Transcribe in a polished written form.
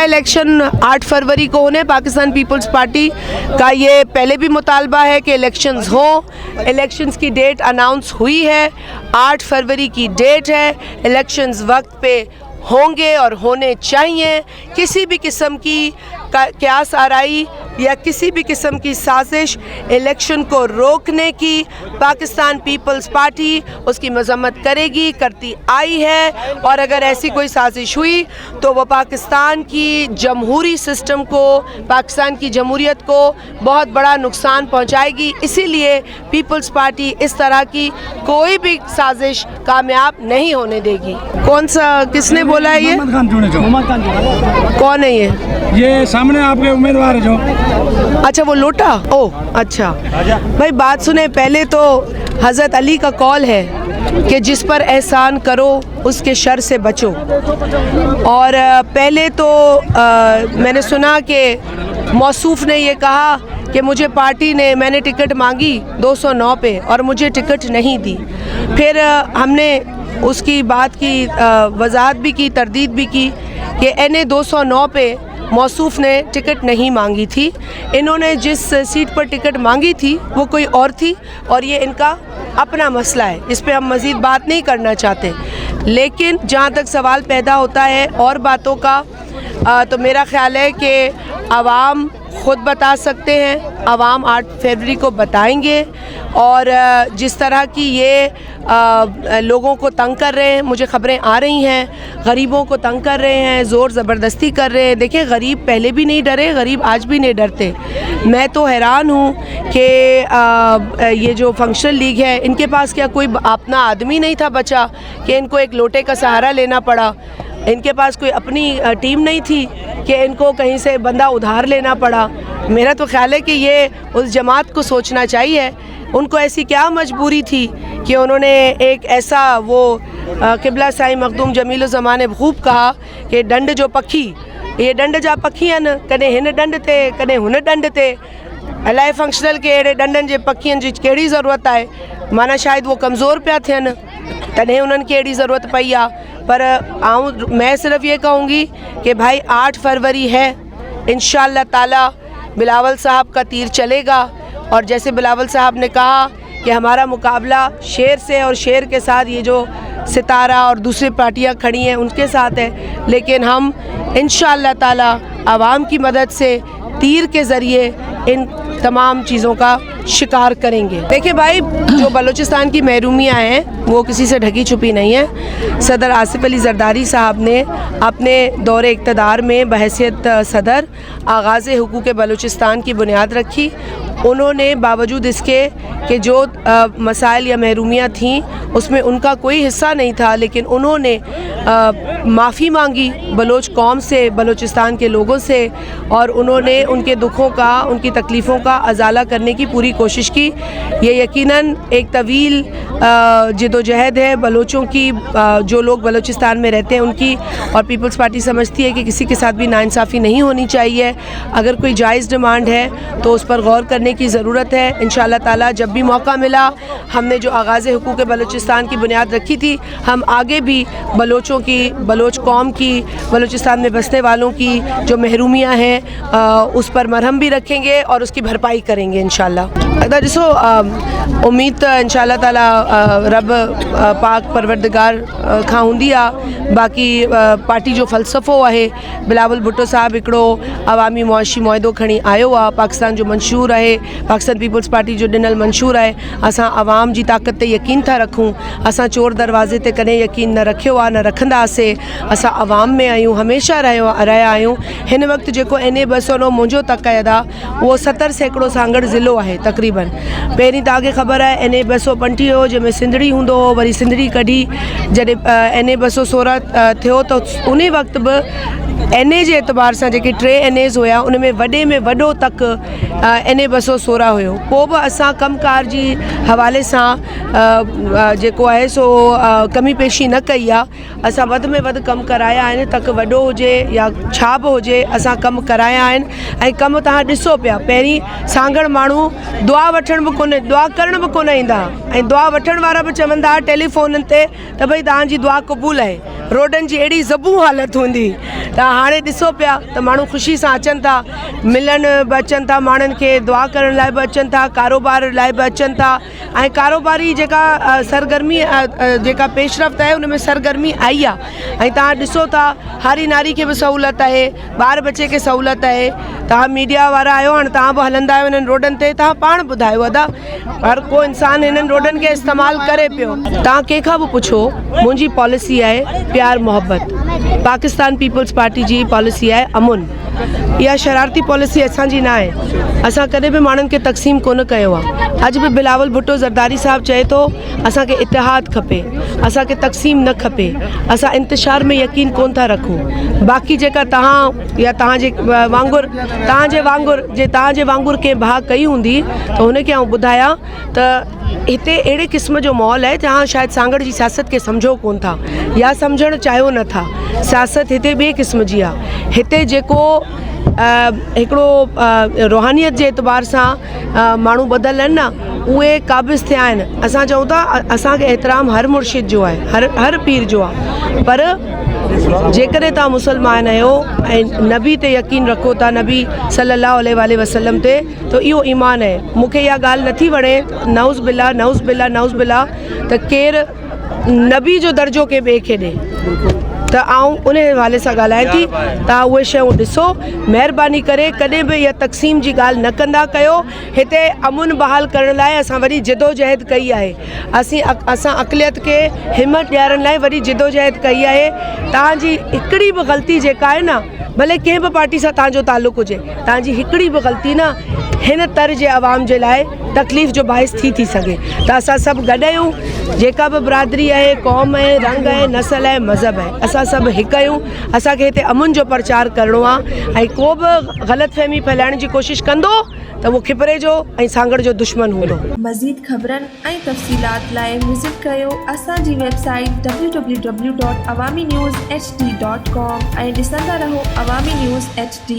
Election 8 February को होने। Pakistan peoples party का ये पहले भी मुतालबा है कि इलेक्शंस हो। इलेक्शंस की डेट अनाउंस हुई है, 8 फरवरी की डेट है। इलेक्शंस वक्त पे होंगे और होने चाहिए। किसी भी किस्म की क्यास आराई या किसी भी किस्म की साजिश इलेक्शन को रोकने की पाकिस्तान पीपल्स पार्टी उसकी मजम्मत करेगी, करती आई है। और अगर ऐसी कोई साजिश हुई तो वो पाकिस्तान की जमहूरी सिस्टम को, पाकिस्तान की जमहूरियत को बहुत बड़ा नुकसान पहुंचाएगी। इसीलिए पीपल्स पार्टी इस तरह की कोई भी साजिश कामयाब नहीं होने देगी। कौन सा, किसने बोला है ये? कौन है ये सामने आपके उम्मीदवार है जो। अच्छा, वो लोटा। ओ अच्छा भाई, बात सुने। पहले तो हज़रत अली का कौल है कि जिस पर एहसान करो उसके शर से बचो। और पहले तो मैंने सुना कि मौसूफ ने ये कहा कि मुझे पार्टी ने, मैंने टिकट मांगी 209 पे और मुझे टिकट नहीं दी। फिर हमने उसकी बात की वजाहत भी की, तरदीद भी की कि NA 209 पे मौसूफ ने टिकट नहीं मांगी थी। इन्होंने जिस सीट पर टिकट मांगी थी वो कोई और थी और ये इनका अपना मसला है, इस पे हम मज़ीद बात नहीं करना चाहते। लेकिन जहाँ तक सवाल पैदा होता है और बातों का, तो मेरा ख़्याल है कि आवाम ख़ुद बता सकते हैं। आवाम 8 फरवरी को बताएंगे। और जिस तरह की ये लोगों को तंग कर रहे हैं, मुझे ख़बरें आ रही हैं, गरीबों को तंग कर रहे हैं, ज़ोर ज़बरदस्ती कर रहे हैं। देखिए, गरीब पहले भी नहीं डरे, गरीब आज भी नहीं डरते। मैं तो हैरान हूँ कि ये जो फंक्शनल लीग है, इनके पास क्या कोई अपना आदमी नहीं था बचा कि इनको एक लोटे का सहारा लेना पड़ा? इनके पास कोई अपनी टीम नहीं थी कि इनको कहीं से बंदा उधार लेना पड़ा? मेरा तो ख्याल है कि ये उस जमात को सोचना चाहिए, उनको ऐसी क्या मजबूरी थी कि उन्होंने एक ऐसा, वो क़िबला साईं मखदूम जमील ज़मान ने खूब कहा कि डंड जो पखी, ये डंड जा पखी आहिनि, कॾहिं हिन डंड ते कॾहिं हुन डंड ते। अलाए फंक्शनल के अहिड़े डंडनि जे पखियुनि जी कहिड़ी ज़रूरत आहे? माना शायद वो कमज़ोर पिया थियनि, तॾहिं उन्हनि खे अहिड़ी ज़रूरत पई आहे। पर मैं सिर्फ़ ये कहूँगी कि भाई 8 फरवरी है, इंशाअल्लाह ताला बिलावल साहब का तीर चलेगा। और जैसे बिलावल साहब ने कहा कि हमारा मुकाबला शेर से, और शेर के साथ ये जो सितारा और दूसरी पार्टियां खड़ी हैं उनके साथ है। लेकिन हम इंशाअल्लाह ताला आवाम की मदद से तीर के ज़रिए इन तमाम चीज़ों का शिकार करेंगे। देखिए भाई, जो बलूचिस्तान की महरूमियाँ हैं वो किसी से ढकी छुपी नहीं है। सदर आसिफ अली जरदारी साहब ने अपने दौरे इक़्तिदार में बहैसियत सदर आगाज़ हुकूक़ बलूचिस्तान की बुनियाद रखी। उन्होंने बावजूद इसके कि जो मसाइल या महरूमियाँ थीं उसमें उनका कोई हिस्सा नहीं था, लेकिन उन्होंने माफ़ी मांगी बलोच कौम से, बलूचिस्तान के लोगों से, और उन्होंने उनके दुखों का, उनकी तकलीफ़ों का अजाला करने की पूरी कोशिश की। ये यकीनन एक तवील जिदोजहद है बलोचों की, जो लोग बलूचिस्तान में रहते हैं उनकी। और पीपल्स पार्टी समझती है कि किसी के साथ भी नाइंसाफ़ी नहीं होनी चाहिए। अगर कोई जायज़ डिमांड है तो उस पर गौर करने की ज़रूरत है। इंशाअल्लाह ताला जब भी मौका मिला, हमने जो आगाज़ हुकूक़ बलूचिस्तान की बुनियाद रखी थी, हम आगे भी बलोचों की, बलोच कौम की, बलूचिस्तान में बसने वालों की जो महरूमियाँ हैं उस पर मरहम भी रखेंगे और उसकी भरपाई करेंगे इंशाअल्लाह। ॾिसो, उम्मीद त इंशाअल्लाह ताला रब पाक परवरदिगार खां हूंदी आहे। बाक़ी पार्टी जो फ़लसफ़ो आहे। बिलावल भुट्टो साहब हिकिड़ो अवामी मुआशी मुआहिदो खणी आयो आहे। पाकिस्तान जो मंशूर आहे, पाकिस्तान पीपल्स पार्टी जो ॾिनल मंशूर आहे। असां आवाम जी ताक़त ते यकीन था रखूं। असां चोर दरवाज़े ते कॾहिं यकीन न रखियो आहे, न रखंदासीं। असां आवाम में आहियूं, हमेशह रहिया आहियूं। हिन वक़्तु जेको NA 209 मुंहिंजो तक़यद आहे उहो 70 सैकड़ो सांगड़ ज़िलो आहे तक़रीबन। पहिरीं तव्हांखे ख़बर आहे NA 235 हो, जंहिंमें सिंधड़ी हूंदो हो, वरी सिंधड़ी कढी जॾहिं NA 216 थियो त उन वक़्तु बि NA जे एतबार सां जेके 3 NAs हुया उन में वॾो तक NA 216 हुयो। पोइ बि असां कमकार जी हवाले सां जेको आहे सो कमी पेशी न कई आहे। असां वधि में वधि कमु कराया आहिनि, तक वॾो हुजे या छा बि हुजे, असां कमु कराया आहिनि। ऐं कमु तव्हां ॾिसो पिया, पहिरीं सांगड़ माण्हू दुआ वठण बि कोन्हे, दुआ करण बि कोन ईंदा, ऐं दुआ वठण वारा बि चवंदा टेलीफोन ते त भई तव्हांजी दुआ क़बूल आहे। रोडनि जी अहिड़ी ज़बू हालत हूंदी त हाणे ॾिसो पिया त माण्हू ख़ुशी सां अचनि था, मिलण बि अचनि था, माण्हुनि खे दुआ करण लाइ बि अचनि था, कारोबार लाइ बि अचनि था। ऐं कारोबारी जेका सरगर्मी जेका पेशरफ़्त आहे उन में सरगर्मी आई आहे। ऐं तव्हां ॾिसो था हारी नारी खे बि सहूलियत आहे, ॿार बचे खे सहूलियत आहे। तव्हां मीडिया वारा आहियो, हाणे तव्हां बि हलंदा आहियो हिननि रोडनि ते, तव्हां पाण ॿुधायो अदा हर को इंसानु हिननि रोडनि खे इस्तेमालु करे पियो। तव्हां कंहिंखां बि पुछो, मुंहिंजी पॉलिसी आहे प्यार मोहब्बत। पाकिस्तान पीपल्स पार्टी जी पॉलिसी आहे अमुन। इहा शरारती पॉलिसी असांजी न आहे। असां कॾहिं बि माण्हुनि खे तक़सीम कोन कयो आहे। अॼु बि बिलावल भुट्टो ज़रदारी साहिबु चए थो असांखे इतिहाद खपे, असांखे तक़सीम न खपे, असां इंतिशार में यकीन कोन था रखूं। बाक़ी जेका तव्हां या तव्हांजे वांगुरु कंहिं भाउ कई हूंदी त हुनखे आउं ॿुधायां त हिते अहिड़े क़िस्म जो माहौल आहे जहाँ शायदि सांगड़ जी सियासत खे सम्झो कोन था या सम्झणु चाहियो नथा। सियासत हिते ॿिए क़िस्म जी आहे। हिते जेको हिकिड़ो रूहानियत जे एतबार सां माण्हू ॿधल आहिनि न, उहे क़ाबिज़ थिया आहिनि। असां चऊं था असांखे एतिराम हर मुर्शिद जो आहे, हर पीर जो आहे, पर जेकॾहिं तव्हां मुसलमान आहियो ऐं नबी ते यकीन रखो था, नबी सल्लल्लाहु अलैहि वसल्लम ते, त इहो ईमान आहे। मूंखे इहा ॻाल्हि नथी वणे नऊज़ बिल्ला त केरु नबी जो दर्जो के ॿिए खे ॾे, त आउं उन हवाले सां ॻाल्हायां थी। तव्हां उहे शयूं ॾिसो, महिरबानी करे कॾहिं बि इहा तक़सीम जी ॻाल्हि न कंदा कयो। हिते अमुन बहाल करण लाइ असां वरी जिदोजहद कई आहे। असां अक़लियत खे हिमत ॾियारण लाइ वरी जिदोजहद कई आहे। तव्हांजी हिकिड़ी बि ग़लती जेका आहे न, भले कंहिं बि पार्टी सां तव्हांजो तालुक़ु हुजे, तव्हांजी हिकिड़ी बि ग़लती न हिन तर जे आवाम जे लाइ तकलीफ़ जो बाहिस थी सघे। त असां सभु गॾु आहियूं, जेका बि बिरादरी आहे, क़ौम आहे, रंग आहे, नस्ल आहे, मज़हब आहे, असां सभु हिकु आहियूं। असांखे हिते अमुन जो प्रचार करिणो आहे ऐं को बि ग़लतफ़हमी फैलाइण जी कोशिशि कंदो त उहो खिपरे जो ऐं सांगड़ जो दुश्मन हूंदो। मज़ीद ख़बरनि ऐं तफ़सीलात लाइ विज़िट कयो असांजी वेबसाइट www.awamiNewsHD.com ऐं ॾिसंदा रहो अवामी न्यूज़ HD।